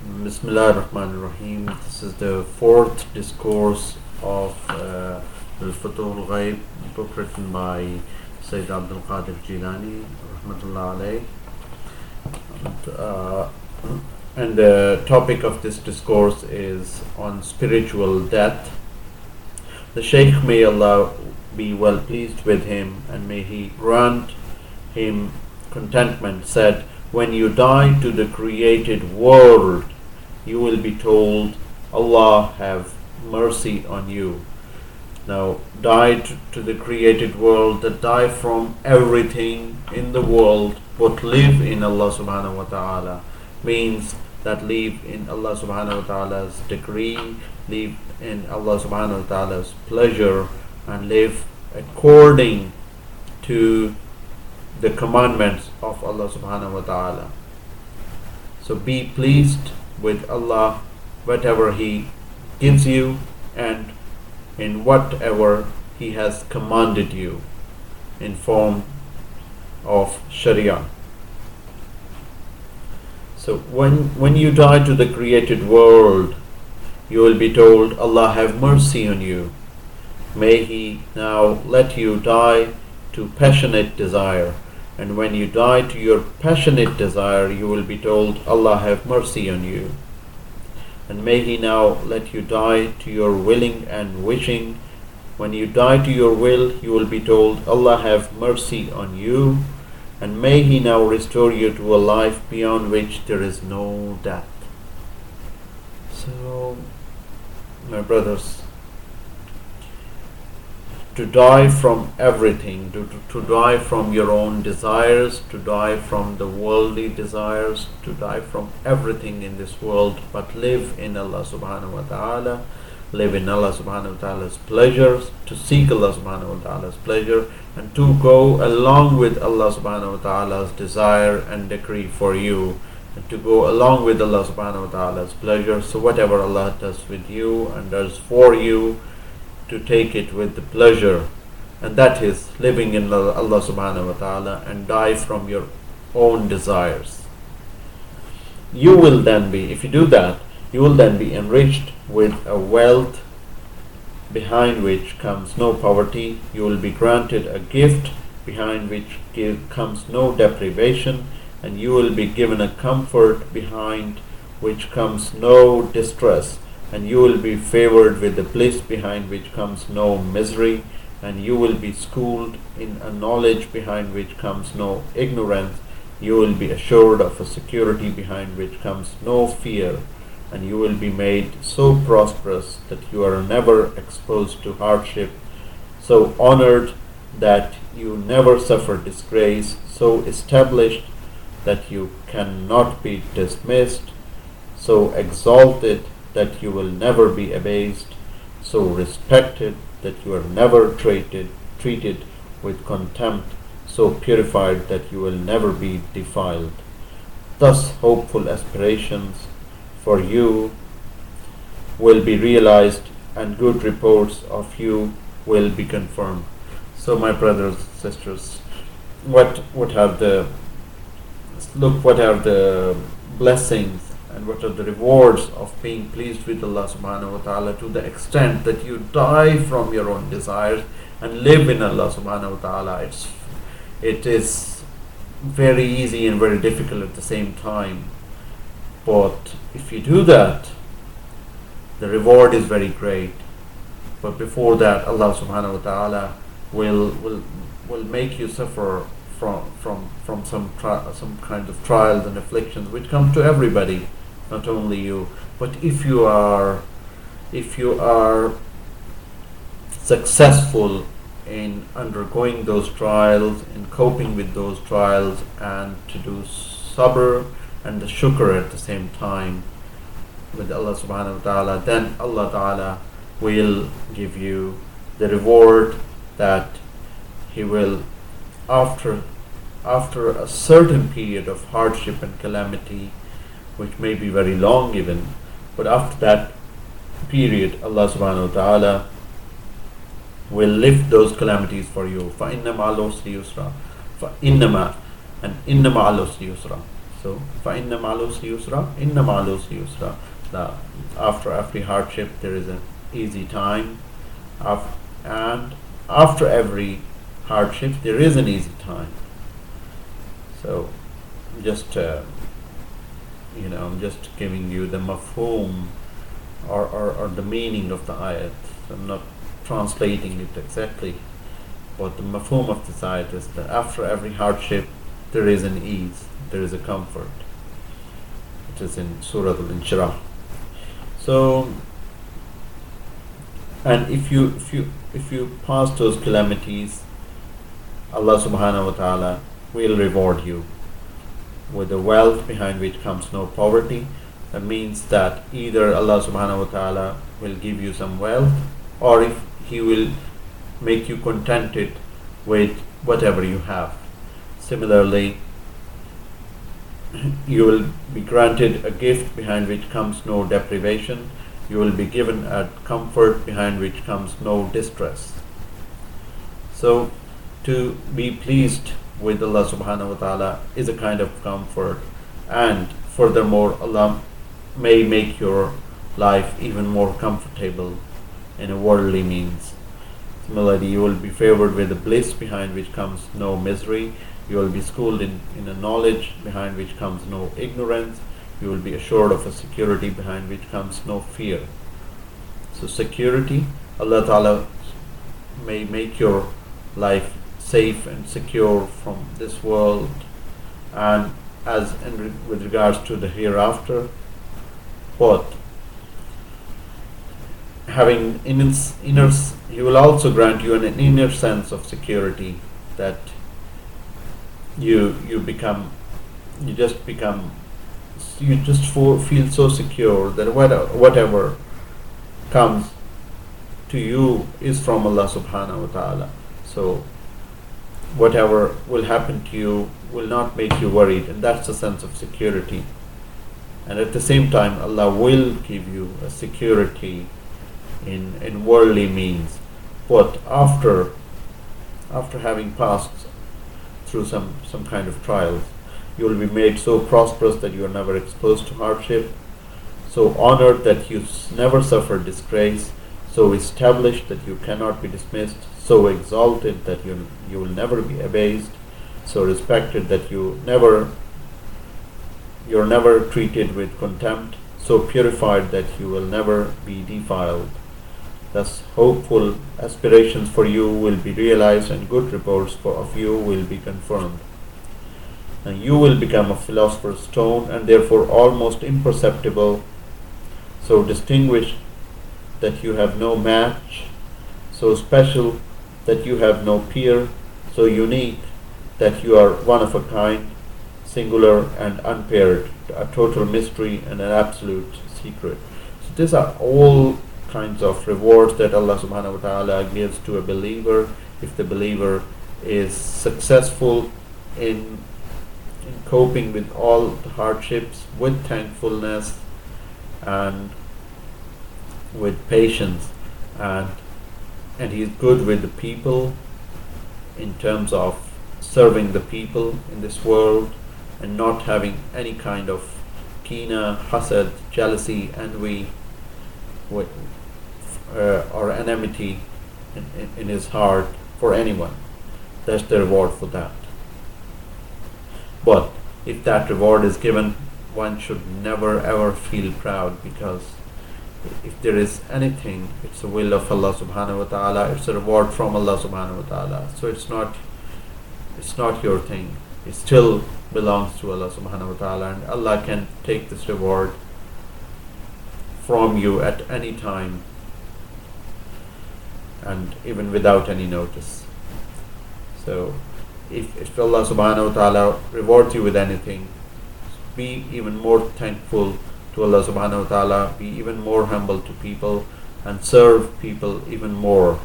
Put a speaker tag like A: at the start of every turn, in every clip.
A: Bismillah ar-Rahman ar-Rahim. This is the fourth discourse of Futooh Ghaib, book written by Sayyid Abdul Qadir Jilani, Rahmatullah Alaih. And the topic of this discourse is on spiritual death. The Shaikh, may Allah be well pleased with him and may he grant him contentment, said, when you die to the created world, you will be told, Allah have mercy on you. Now, die to the created world, that die from everything in the world, but live in Allah subhanahu wa ta'ala, means that live in Allah subhanahu wa ta'ala's decree, live in Allah subhanahu wa ta'ala's pleasure, and live according to the commandments of Allah subhanahu wa ta'ala. So be pleased with Allah, whatever He gives you and in whatever He has commanded you in form of Sharia. So when you die to the created world, you will be told, Allah have mercy on you. May He now let you die to passionate desire. And when you die to your passionate desire, you will be told, Allah have mercy on you. And may He now let you die to your willing and wishing. When you die to your will, you will be told, Allah have mercy on you. And may He now restore you to a life beyond which there is no death. So, my brothers, to die from everything, to die from your own desires, to die from the worldly desires, to die from everything in this world, but live in Allah subhanahu wa ta'ala, live in Allah subhanahu wa ta'ala's pleasures, to seek Allah subhanahu wa ta'ala's pleasure, and to go along with Allah subhanahu wa ta'ala's desire and decree for you, and to go along with Allah subhanahu wa ta'ala's pleasure. So whatever Allah does with you and does for you, to take it with the pleasure, and that is living in Allah subhanahu wa ta'ala, and die from your own desires. You will then be, if you do that, you will then be enriched with a wealth behind which comes no poverty. You will be granted a gift behind which comes no deprivation, and you will be given a comfort behind which comes no distress. And you will be favored with the bliss behind which comes no misery, and you will be schooled in a knowledge behind which comes no ignorance. You will be assured of a security behind which comes no fear, and you will be made so prosperous that you are never exposed to hardship, so honored that you never suffer disgrace, so established that you cannot be dismissed, so exalted that you will never be abased, so respected that you are never treated with contempt, so purified that you will never be defiled. Thus hopeful aspirations for you will be realized, and good reports of you will be confirmed. So my brothers and sisters, what are the blessings and what are the rewards of being pleased with Allah subhanahu wa ta'ala, to the extent that you die from your own desires and live in Allah subhanahu wa ta'ala. It is very easy and very difficult at the same time, but if you do that, the reward is very great. But before that, Allah subhanahu wa ta'ala will make you suffer from some kind of trials and afflictions which come to everybody, not only you. But if you are successful in undergoing those trials, in coping with those trials, and to do sabr and the shukr at the same time with Allah subhanahu wa ta'ala, then Allah ta'ala will give you the reward that He will, after a certain period of hardship and calamity, which may be very long even, but after that period, Allah subhanahu wa ta'ala will lift those calamities for you. فَإِنَّ مَعَ الْعُسْرِ يُسْرًا. فَإِنَّمَا and إِنَّ مَعَ الْعُسْرِ يُسْرًا. So فَإِنَّ مَعَ الْعُسْرِ يُسْرًا إِنَّ مَعَ الْعُسْرِ يُسْرًا. Now, after every hardship there is an easy time, and after every hardship there is an easy time. So just I'm just giving you the mafhum, or the meaning of the ayat. I'm not translating it exactly, but the mafhum of this ayat is that after every hardship there is an ease, there is a comfort. It is in Surah Al-Inshirah. So, and if you pass those calamities, Allah subhanahu wa ta'ala will reward you with a wealth behind which comes no poverty. That means that either Allah subhanahu wa ta'ala will give you some wealth, or if He will make you contented with whatever you have. Similarly, you will be granted a gift behind which comes no deprivation. You will be given a comfort behind which comes no distress. So, to be pleased with Allah subhanahu wa ta'ala is a kind of comfort, and furthermore Allah may make your life even more comfortable in a worldly means. Similarly, you will be favored with a bliss behind which comes no misery. You will be schooled in a knowledge behind which comes no ignorance. You will be assured of a security behind which comes no fear. So security, Allah Ta'ala may make your life safe and secure from this world, and with regards to the hereafter, but having He will also grant you an inner sense of security, that you just feel so secure that whatever comes to you is from Allah subhanahu wa ta'ala. So whatever will happen to you will not make you worried, and that's a sense of security. And at the same time, Allah will give you a security in worldly means. But after having passed through some kind of trials, you will be made so prosperous that you are never exposed to hardship, so honored that you never suffer disgrace, so established that you cannot be dismissed, so exalted that you will never be abased, so respected that you're never treated with contempt, so purified that you will never be defiled. Thus hopeful aspirations for you will be realized, and good reports of you will be confirmed. And you will become a philosopher's stone, and therefore almost imperceptible, so distinguished that you have no match, so special that you have no peer, so unique that you are one of a kind, singular and unpaired, a total mystery and an absolute secret. So these are all kinds of rewards that Allah subhanahu wa ta'ala gives to a believer if the believer is successful in coping with all the hardships with thankfulness and with patience, and he is good with the people in terms of serving the people in this world, and not having any kind of kina, hasad, jealousy, envy, or enmity in his heart for anyone. That's the reward for that. But if that reward is given, one should never ever feel proud, because if there is anything, it's a will of Allah subhanahu wa ta'ala, it's a reward from Allah subhanahu wa ta'ala. So it's not your thing. It still belongs to Allah subhanahu wa ta'ala, and Allah can take this reward from you at any time, and even without any notice. So if Allah subhanahu wa ta'ala rewards you with anything, be even more thankful to Allah subhanahu wa ta'ala, be even more humble to people, and serve people even more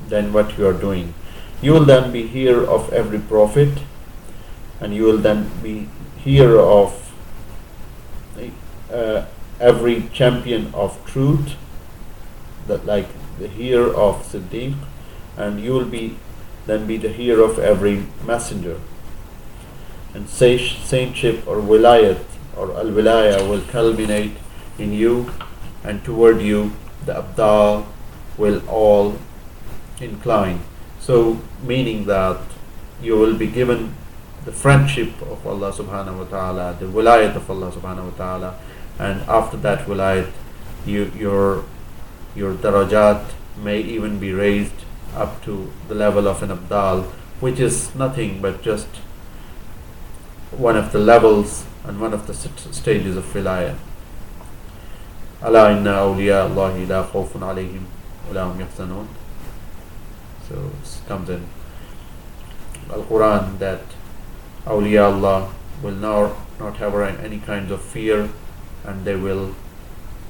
A: than what you are doing. You will then be heir of every prophet, and you will then be heir of every champion of truth, that like the heir of Siddiq, and you will then be the heir of every messenger. and saintship or wilayat or al-wilaya will culminate in you, and toward you the Abdal will all incline. So meaning that you will be given the friendship of Allah subhanahu wa ta'ala, the wilayat of Allah subhanahu wa ta'ala, and after that wilayat your darajat may even be raised up to the level of an Abdal, which is nothing but just one of the levels and one of the stages of wilayah. Ala inna awliya Allahi la khawfun alayhim wa la hum yahzanun. So it comes in Al-Quran that awliya Allah will not have any kinds of fear, and they will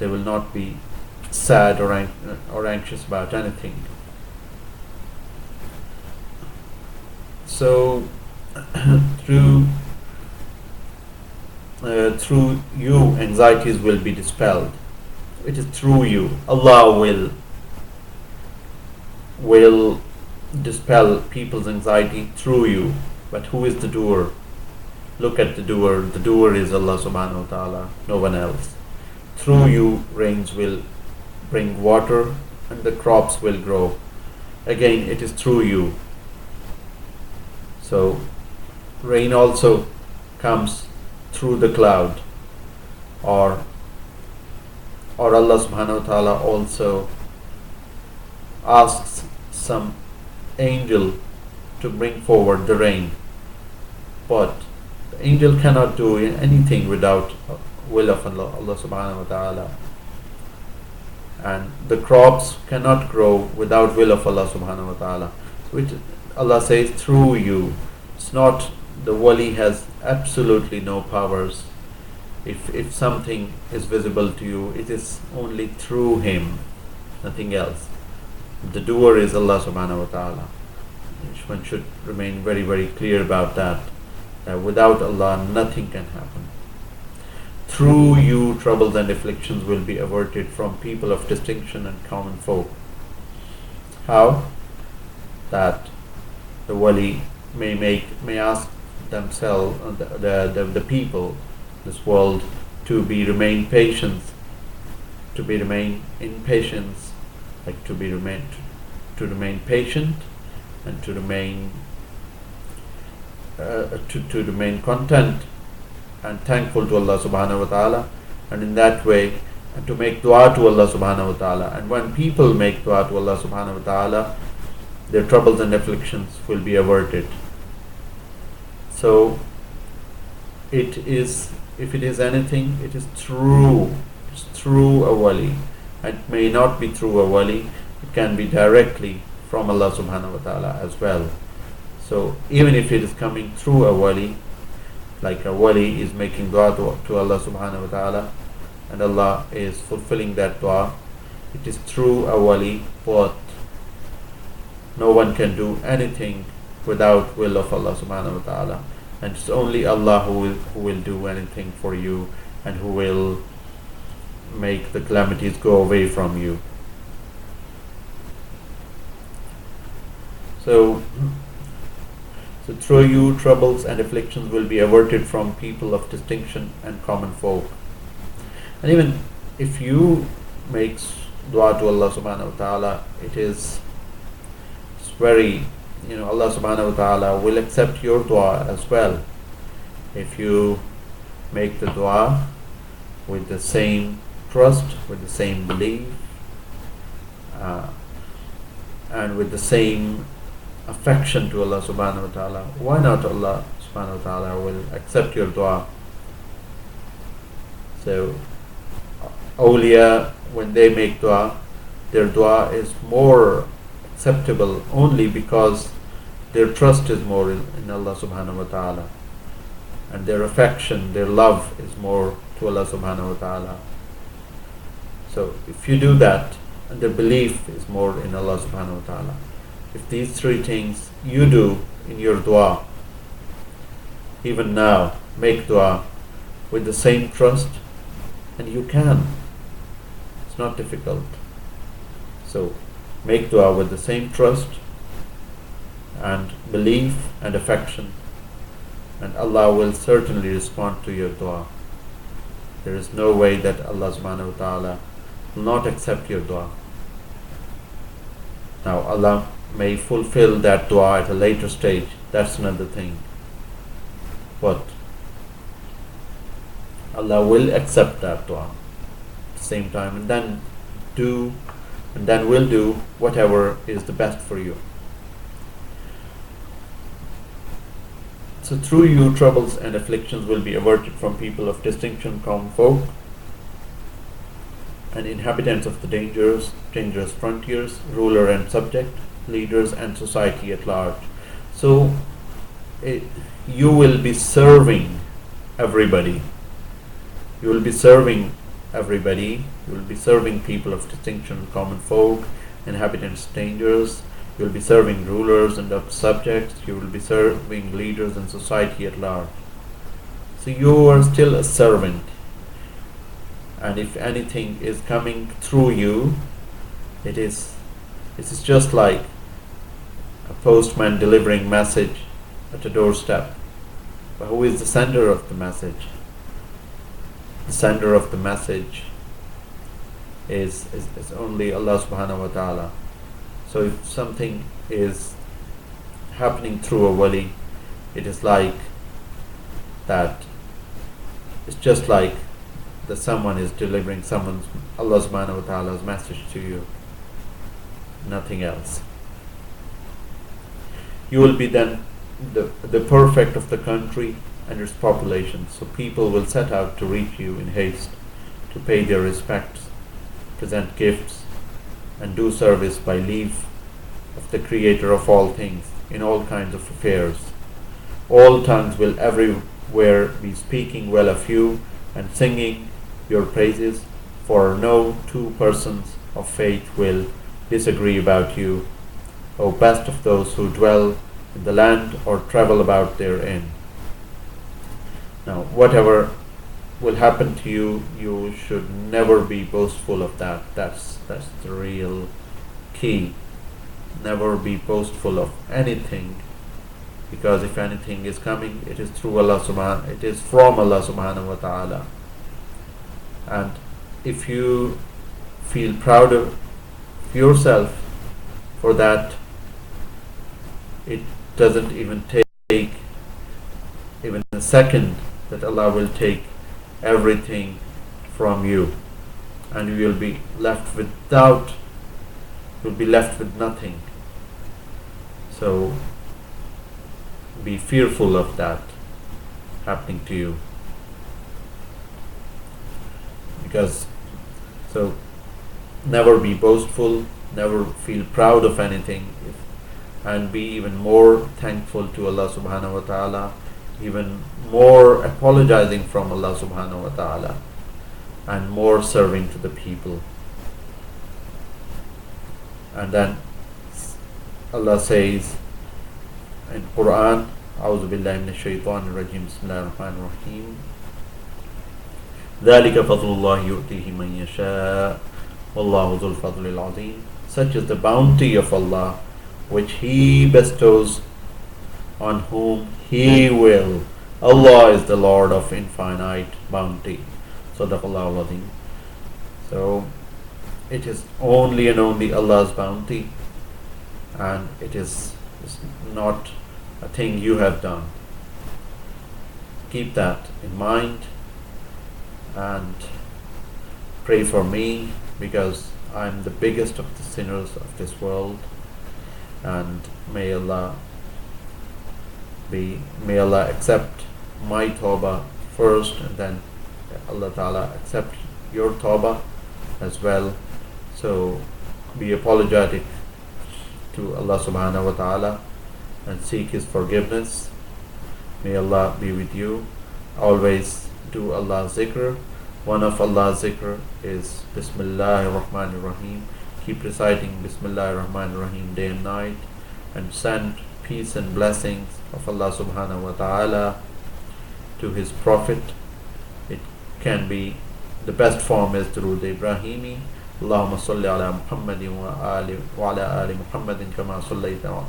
A: not be sad or anxious about anything. So through you anxieties will be dispelled. It is through you Allah will dispel people's anxiety through you. But who is the doer? Look at the doer. The doer is Allah subhanahu wa ta'ala, no one else. Through you rains will bring water and the crops will grow. Again, it is through you. So rain also comes through the cloud, or Allah subhanahu wa ta'ala also asks some angel to bring forward the rain, but the angel cannot do anything without will of Allah subhanahu wa ta'ala, and the crops cannot grow without will of Allah subhanahu wa ta'ala. So Allah says through you. It's not the wali has absolutely no powers. If something is visible to you, it is only through him, nothing else. The doer is Allah subhanahu wa ta'ala. One should remain very, very clear about that without Allah nothing can happen. Through you troubles and afflictions will be averted from people of distinction and common folk. How? That the wali may ask themselves, the people, this world, to remain patient, to remain in patience, like to remain patient, and to remain content and thankful to Allah subhanahu wa ta'ala, and in that way, and to make dua to Allah subhanahu wa ta'ala. And when people make dua to Allah subhanahu wa ta'ala, their troubles and afflictions will be averted. So it is, if it is anything, it is through a wali. It may not be through a wali, it can be directly from Allah subhanahu wa ta'ala as well. So even if it is coming through a wali, like a wali is making dua to Allah subhanahu wa ta'ala, and Allah is fulfilling that dua, it is through a wali, but no one can do anything without will of Allah subhanahu wa ta'ala, and it's only Allah who will do anything for you, and who will make the calamities go away from you. So through you troubles and afflictions will be averted from people of distinction and common folk. And even if you make dua to Allah subhanahu wa ta'ala, it's very, Allah subhanahu wa ta'ala will accept your dua as well. If you make the dua with the same trust, with the same belief, and with the same affection to Allah subhanahu wa ta'ala, why not Allah subhanahu wa ta'ala will accept your dua? So awliya, when they make dua, their dua is more acceptable only because their trust is more in Allah subhanahu wa ta'ala, and their affection, their love is more to Allah subhanahu wa ta'ala. So if you do that, and their belief is more in Allah subhanahu wa ta'ala, if these three things you do in your dua, even now, make dua with the same trust, and you can. It's not difficult. So make dua with the same trust and belief and affection, and Allah will certainly respond to your dua. There is no way that Allah subhanahu wa ta'ala will not accept your dua. Now Allah may fulfill that dua at a later stage, that's another thing. But Allah will accept that dua at the same time, and then will do whatever is the best for you. So through you, troubles and afflictions will be averted from people of distinction, common folk, and inhabitants of the dangerous frontiers, ruler and subject, leaders and society at large. So you will be serving everybody. You will be serving everybody. You will be serving people of distinction, common folk, inhabitants, dangers. You will be serving rulers and subjects. You will be serving leaders and society at large. So you are still a servant. And if anything is coming through you, it is just like a postman delivering message at a doorstep. But who is the sender of the message? The sender of the message is only Allah subhanahu wa ta'ala. So if something is happening through a wali, it is like that. It's just like that someone is delivering Allah subhanahu wa ta'ala's message to you. Nothing else. You will be then the perfect of the country and its population. So people will set out to reach you in haste, to pay their respects, present gifts, and do service by leave of the Creator of all things in all kinds of affairs. All tongues will everywhere be speaking well of you and singing your praises, for no two persons of faith will disagree about you, O best of those who dwell in the land or travel about therein. Now, whatever will happen to you, you should never be boastful of that. That's the real key. Never be boastful of anything, because if anything is coming, it is from Allah subhanahu wa ta'ala. And if you feel proud of yourself for that, it doesn't even take even a second that Allah will take everything from you, and you will be left with nothing. So be fearful of that happening to you. So never be boastful, never feel proud of anything, and be even more thankful to Allah subhanahu wa ta'ala, even more apologizing from Allah subhanahu wa ta'ala, and more serving to the people. And then Allah says in Quran, A'udhu billahi minash shaitanir rajim, Bismillahir Rahmanir Rahim, ذَلِكَ فَضْلُ اللَّهِ يُؤْتِيهِ مَن يَشَاءُ وَاللَّهُ ذُو الْفَضْلِ الْعَظِيمِ. Such is the bounty of Allah, which He bestows on whom He will. Allah is the Lord of infinite bounty. Sadaqallahu al-Azim. So it is only and only Allah's bounty, and it's not a thing you have done. Keep that in mind and pray for me, because I'm the biggest of the sinners of this world, and may Allah accept my tawbah first, and then Allah Ta'ala accept your tawbah as well. So be apologetic to Allah Subhanahu wa Ta'ala and seek His forgiveness. May Allah be with you. Always do Allah's zikr. One of Allah's zikr is Bismillahir Rahmanir Rahim. Keep reciting Bismillahir Rahmanir Rahim day and night, and send peace and blessings of Allah Subhanahu wa Ta'ala to His Prophet. It can be, the best form is through the Ibrahimi. Allahumma salli ala Muhammadin wa ala ali Muhammadin kama sallaita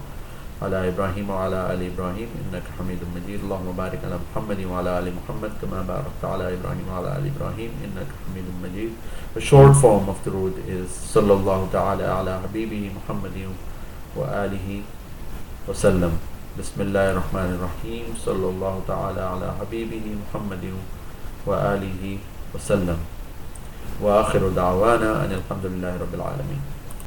A: على إبراهيم وعلى آل إبراهيم إنك حميد مجيد اللهم بارك على محمد وعلى آل محمد كما باركت على إبراهيم وعلى آل إبراهيم إنك حميد مجيد. The short form of Durood is صلى الله تعالى على حبيبه محمد وآله وسلم. بسم الله الرحمن الرحيم صلى الله تعالى على حبيبه محمد وآله وسلم. وآخر دعوانا أن الحمد لله رب العالمين.